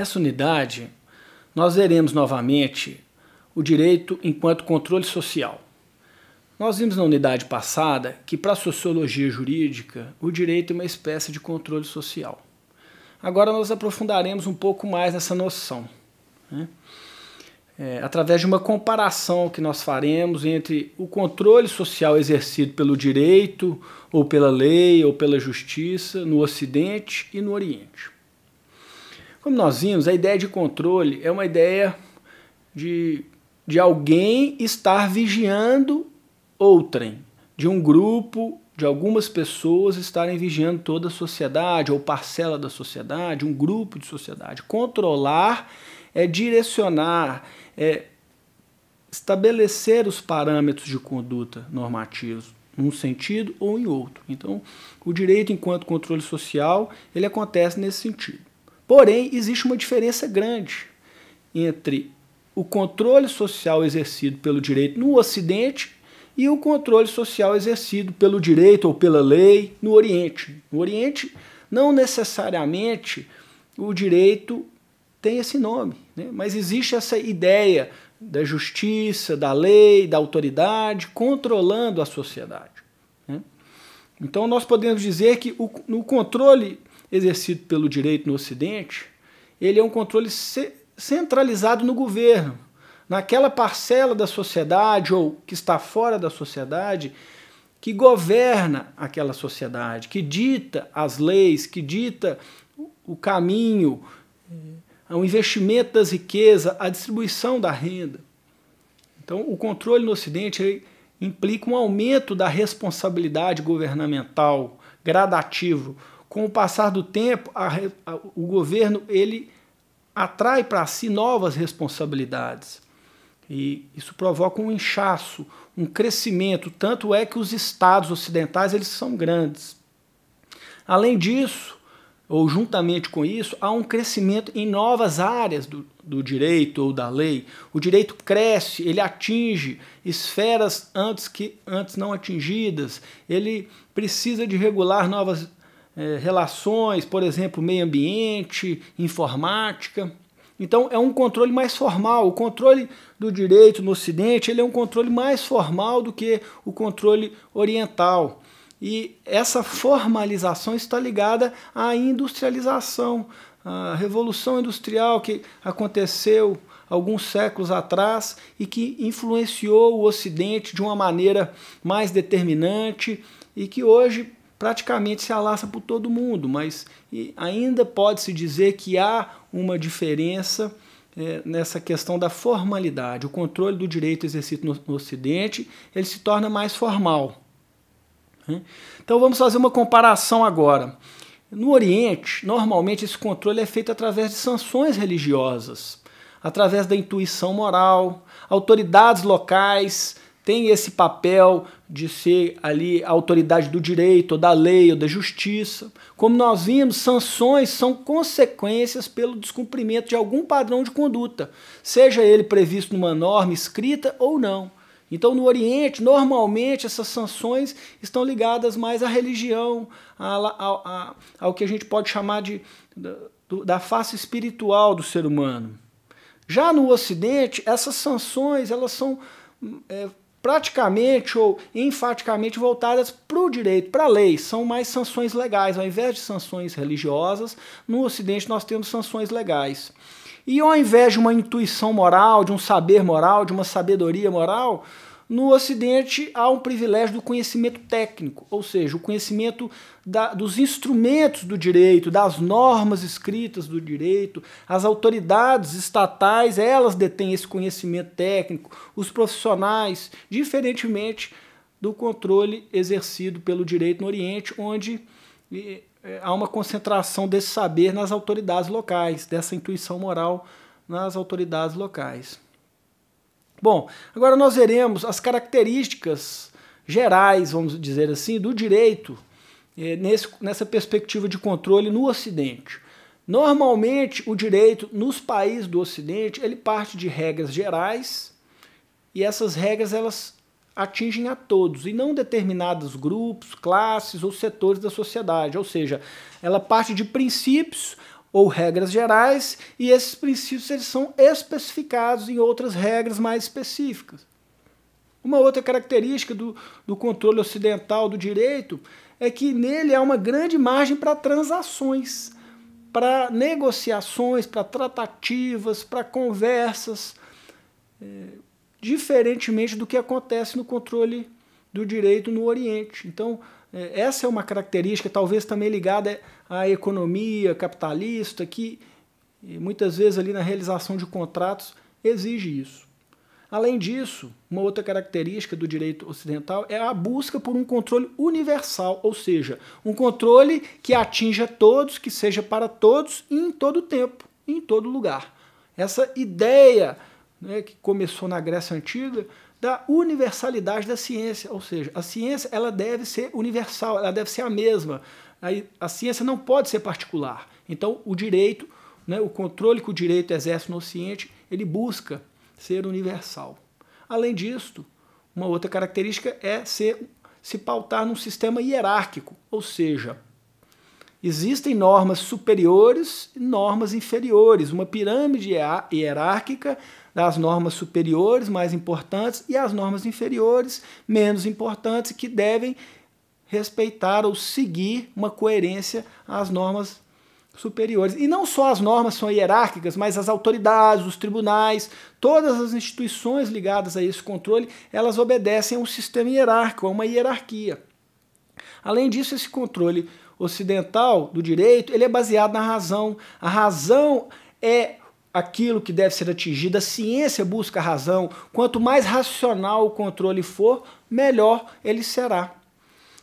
Nessa unidade, nós veremos novamente o direito enquanto controle social. Nós vimos na unidade passada que, para a sociologia jurídica, o direito é uma espécie de controle social. Agora nós aprofundaremos um pouco mais nessa noção, né? Através de uma comparação que nós faremos entre o controle social exercido pelo direito, ou pela lei, ou pela justiça, no Ocidente e no Oriente. Como nós vimos, a ideia de controle é uma ideia de alguém estar vigiando outrem, de um grupo, de algumas pessoas estarem vigiando toda a sociedade, ou parcela da sociedade, um grupo de sociedade. Controlar é direcionar, é estabelecer os parâmetros de conduta normativos, num sentido ou em outro. Então, o direito enquanto controle social, ele acontece nesse sentido. Porém, existe uma diferença grande entre o controle social exercido pelo direito no Ocidente e o controle social exercido pelo direito ou pela lei no Oriente. No Oriente, não necessariamente o direito tem esse nome, né? Mas existe essa ideia da justiça, da lei, da autoridade controlando a sociedade, né? Então nós podemos dizer que no controle exercido pelo direito no Ocidente, ele é um controle centralizado no governo, naquela parcela da sociedade ou que está fora da sociedade, que governa aquela sociedade, que dita as leis, que dita o caminho, o investimento das riquezas, a distribuição da renda. Então, o controle no Ocidente implica um aumento da responsabilidade governamental gradativo. Com o passar do tempo, o governo ele atrai para si novas responsabilidades. E isso provoca um inchaço, um crescimento, tanto é que os estados ocidentais eles são grandes. Além disso, ou juntamente com isso, há um crescimento em novas áreas do direito ou da lei. O direito cresce, ele atinge esferas antes não atingidas, ele precisa de regular novas relações, por exemplo, meio ambiente, informática. Então é um controle mais formal. O controle do direito no Ocidente ele é um controle mais formal do que o controle oriental. E essa formalização está ligada à industrialização, à revolução industrial que aconteceu alguns séculos atrás e que influenciou o Ocidente de uma maneira mais determinante e que hoje praticamente se alastra por todo mundo, mas ainda pode-se dizer que há uma diferença nessa questão da formalidade. O controle do direito exercido no Ocidente ele se torna mais formal. Então vamos fazer uma comparação agora. No Oriente, normalmente esse controle é feito através de sanções religiosas, através da intuição moral. Autoridades locais têm esse papel de ser ali a autoridade do direito, ou da lei, ou da justiça. Como nós vimos, sanções são consequências pelo descumprimento de algum padrão de conduta, seja ele previsto numa norma escrita ou não. Então, no Oriente, normalmente, essas sanções estão ligadas mais à religião, ao que a gente pode chamar da face espiritual do ser humano. Já no Ocidente, essas sanções elas são praticamente ou enfaticamente voltadas para o direito, para a lei. São mais sanções legais. Ao invés de sanções religiosas, no Ocidente nós temos sanções legais. E ao invés de uma intuição moral, de um saber moral, de uma sabedoria moral, no Ocidente há um privilégio do conhecimento técnico, ou seja, o conhecimento dos instrumentos do direito, das normas escritas do direito. As autoridades estatais, elas detêm esse conhecimento técnico, os profissionais, diferentemente do controle exercido pelo direito no Oriente, onde há uma concentração desse saber nas autoridades locais, dessa intuição moral nas autoridades locais. Bom, agora nós veremos as características gerais, vamos dizer assim, do direito nessa perspectiva de controle no Ocidente. Normalmente, o direito nos países do Ocidente, ele parte de regras gerais e essas regras elas atingem a todos e não determinados grupos, classes ou setores da sociedade. Ou seja, ela parte de princípios ou regras gerais, e esses princípios eles são especificados em outras regras mais específicas. Uma outra característica do controle ocidental do direito é que nele há uma grande margem para transações, para negociações, para tratativas, para conversas, diferentemente do que acontece no controle do direito no Oriente. Então, essa é uma característica talvez também ligada à economia capitalista, que muitas vezes ali na realização de contratos exige isso. Além disso, uma outra característica do direito ocidental é a busca por um controle universal, ou seja, um controle que atinja todos, que seja para todos e em todo tempo, em todo lugar. Essa ideia, né, que começou na Grécia Antiga, da universalidade da ciência, ou seja, a ciência ela deve ser universal, ela deve ser a mesma. A ciência não pode ser particular. Então, o direito, né, o controle que o direito exerce no Ocidente, ele busca ser universal. Além disso, uma outra característica é se pautar num sistema hierárquico, ou seja, existem normas superiores e normas inferiores, uma pirâmide hierárquica das normas superiores, mais importantes, e as normas inferiores, menos importantes, que devem respeitar ou seguir uma coerência às normas superiores. E não só as normas são hierárquicas, mas as autoridades, os tribunais, todas as instituições ligadas a esse controle, elas obedecem a um sistema hierárquico, a uma hierarquia. Além disso, esse controle ocidental do direito, ele é baseado na razão. A razão é aquilo que deve ser atingido, a ciência busca a razão. Quanto mais racional o controle for, melhor ele será.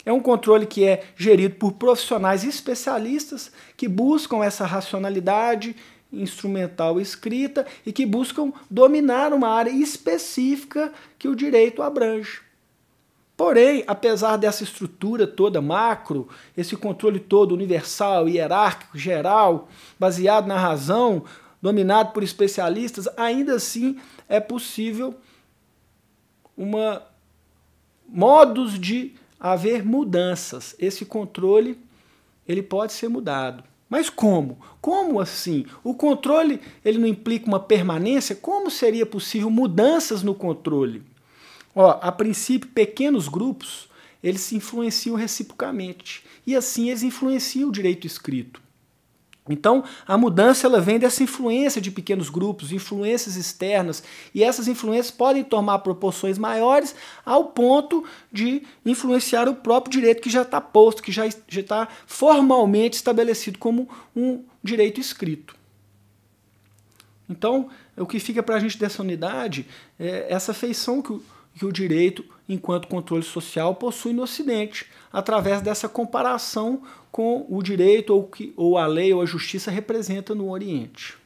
É um controle que é gerido por profissionais especialistas que buscam essa racionalidade instrumental escrita e que buscam dominar uma área específica que o direito abrange. Porém, apesar dessa estrutura toda macro, esse controle todo universal, hierárquico, geral, baseado na razão, dominado por especialistas, ainda assim é possível modos de haver mudanças. Esse controle ele pode ser mudado. Mas como? Como assim? O controle ele não implica uma permanência? Como seria possível mudanças no controle? A princípio, pequenos grupos eles se influenciam reciprocamente. E assim eles influenciam o direito escrito. Então, a mudança ela vem dessa influência de pequenos grupos, influências externas, e essas influências podem tomar proporções maiores ao ponto de influenciar o próprio direito que já está posto, que já está formalmente estabelecido como um direito escrito. Então, o que fica para a gente dessa unidade é essa feição que o direito, enquanto controle social, possui no Ocidente, através dessa comparação com o direito ou a lei ou a justiça representa no Oriente.